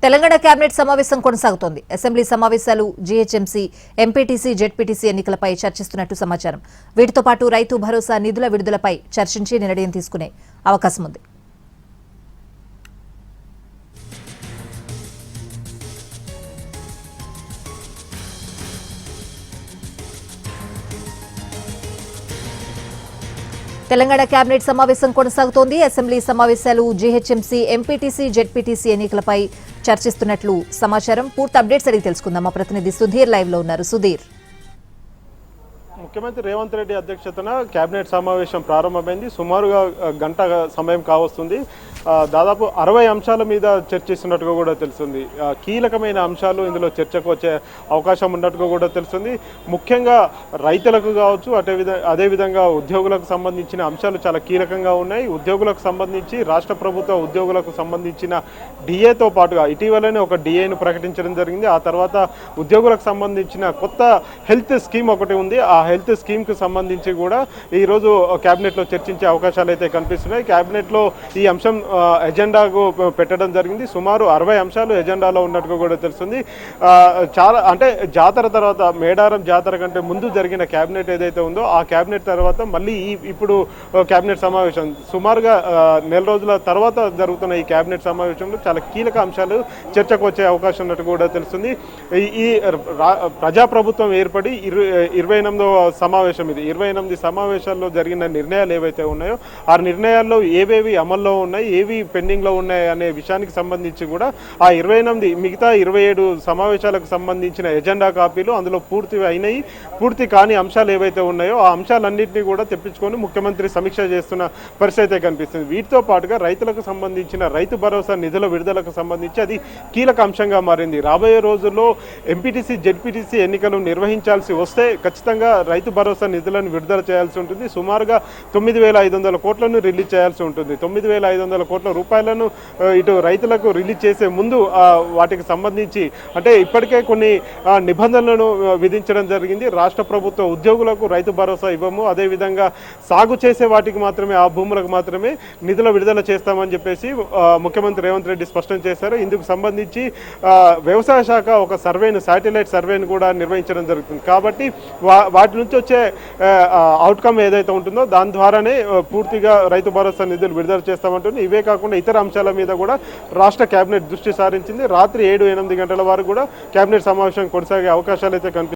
Telangana cabinet సమావేశం కొనసాగుతోంది. Assembly సమావేశాలు, జీహెచ్ఎంసీ, ఎంపీటీసీ, జెడ్పీటీసీ ఎన్నికలపై చర్చిస్తున్నట్టు సమాచారం. వీటితో పాటు రైతు భరోసా నిధుల విడుదలపై చర్చించి నిర్ణయం తీసుకునే అవకాశం ఉంది. తెలంగాణ కేబినెట్ సమావేశం కొనసాగుతోంది. అసెంబ్లీ సమావేశాలు, జీహెచ్ఎంసీ, ఎంపీటీసీ, జెడ్పీటీసీ ఎన్నికలపై చర్చిస్తున్నట్లు సమాచారం. పూర్తి అప్డేట్స్ అడిగి తెలుసుకుందాం. మా ప్రతినిధి సుధీర్ లైవ్ లో ఉన్నారు. సుధీర్, ముఖ్యమంత్రి రేవంత్ రెడ్డి అధ్యక్షతన కేబినెట్ సమావేశం ప్రారంభమైంది. సుమారుగా గంట సమయం కావస్తుంది. దాదాపు 60 అంశాల మీద చర్చిస్తున్నట్టుగా కూడా తెలుస్తుంది. కీలకమైన అంశాలు ఇందులో చర్చకు వచ్చే అవకాశం ఉన్నట్టుగా కూడా తెలుస్తుంది. ముఖ్యంగా రైతులకు కావచ్చు, అదేవిధంగా ఉద్యోగులకు సంబంధించిన అంశాలు చాలా కీలకంగా ఉన్నాయి. ఉద్యోగులకు సంబంధించి రాష్ట్ర ప్రభుత్వ ఉద్యోగులకు సంబంధించిన డిఏతో పాటుగా ఇటీవలనే ఒక డిఏను ప్రకటించడం జరిగింది. ఆ తర్వాత ఉద్యోగులకు సంబంధించిన కొత్త హెల్త్ స్కీమ్ ఒకటి ఉంది. ఆ హెల్త్ స్కీమ్కి సంబంధించి కూడా ఈరోజు క్యాబినెట్లో చర్చించే అవకాశాలు అయితే కనిపిస్తున్నాయి. క్యాబినెట్లో ఈ అంశం ఎజెండాకు పెట్టడం జరిగింది. సుమారు 60 అంశాలు ఎజెండాలో ఉన్నట్టుగా కూడా తెలుస్తుంది. చాలా అంటే జాతర తర్వాత, మేడారం జాతర కంటే ముందు జరిగిన క్యాబినెట్ ఏదైతే ఉందో ఆ క్యాబినెట్ తర్వాత మళ్ళీ ఇప్పుడు క్యాబినెట్ సమావేశం సుమారుగా నెల రోజుల తర్వాత జరుగుతున్న ఈ క్యాబినెట్ సమావేశంలో చాలా కీలక అంశాలు చర్చకు వచ్చే అవకాశం ఉన్నట్టు కూడా తెలుస్తుంది. ఈ ప్రజాప్రభుత్వం ఏర్పడి 28వ సమావేశం ఇది. 28 సమావేశాల్లో జరిగిన నిర్ణయాలు ఏవైతే ఉన్నాయో ఆ నిర్ణయాల్లో ఏవేవి అమల్లో ఉన్నాయి, ఏవి పెండింగ్లో ఉన్నాయి అనే విషయానికి సంబంధించి కూడా ఆ 28 మిగతా 27 సమావేశాలకు సంబంధించిన ఎజెండా కాపీలు అందులో పూర్తి అయినాయి. పూర్తి కాని అంశాలు ఏవైతే ఉన్నాయో ఆ అంశాలన్నింటినీ కూడా తెప్పించుకొని ముఖ్యమంత్రి సమీక్ష చేస్తున్న పరిస్థితి కనిపిస్తుంది. వీటితో పాటుగా రైతులకు సంబంధించిన రైతు భరోసా నిధుల విడుదలకు సంబంధించి అది కీలక అంశంగా మారింది. రాబోయే రోజుల్లో ఎంపీటీసీ, జెడ్పీటీసీ ఎన్నికలు నిర్వహించాల్సి వస్తే ఖచ్చితంగా రైతు భరోసా నిధులను విడుదల చేయాల్సి ఉంటుంది. సుమారుగా 9,500 కోట్లను రిలీజ్ చేయాల్సి ఉంటుంది. 9,500 కోట్ల రూపాయలను ఇటు రైతులకు రిలీజ్ చేసే ముందు వాటికి సంబంధించి అంటే ఇప్పటికే కొన్ని నిబంధనలను విధించడం జరిగింది. రాష్ట్ర ప్రభుత్వ ఉద్యోగులకు రైతు భరోసా ఇవ్వము, అదేవిధంగా సాగు చేసే వాటికి మాత్రమే, ఆ భూములకు మాత్రమే నిధుల విడుదల చేస్తామని చెప్పేసి ముఖ్యమంత్రి రేవంత్ రెడ్డి స్పష్టం చేశారు. ఇందుకు సంబంధించి వ్యవసాయ శాఖ ఒక సర్వేను, శాటిలైట్ సర్వేను కూడా నిర్వహించడం జరుగుతుంది. కాబట్టి వాటి నుంచి వచ్చే అవుట్కమ్ ఏదైతే ఉంటుందో దాని ద్వారానే పూర్తిగా రైతు భరోసా నిధులు విడుదల చేస్తామంటుంది. ఇవే కాకుండా ఇతర అంశాల మీద కూడా రాష్ట్ర కేబినెట్ దృష్టి సారించింది. రాత్రి 7-8 గంటల వరకు కూడా కేబినెట్ సమావేశం కొనసాగే అవకాశాలు అయితే కనిపిస్తుంది.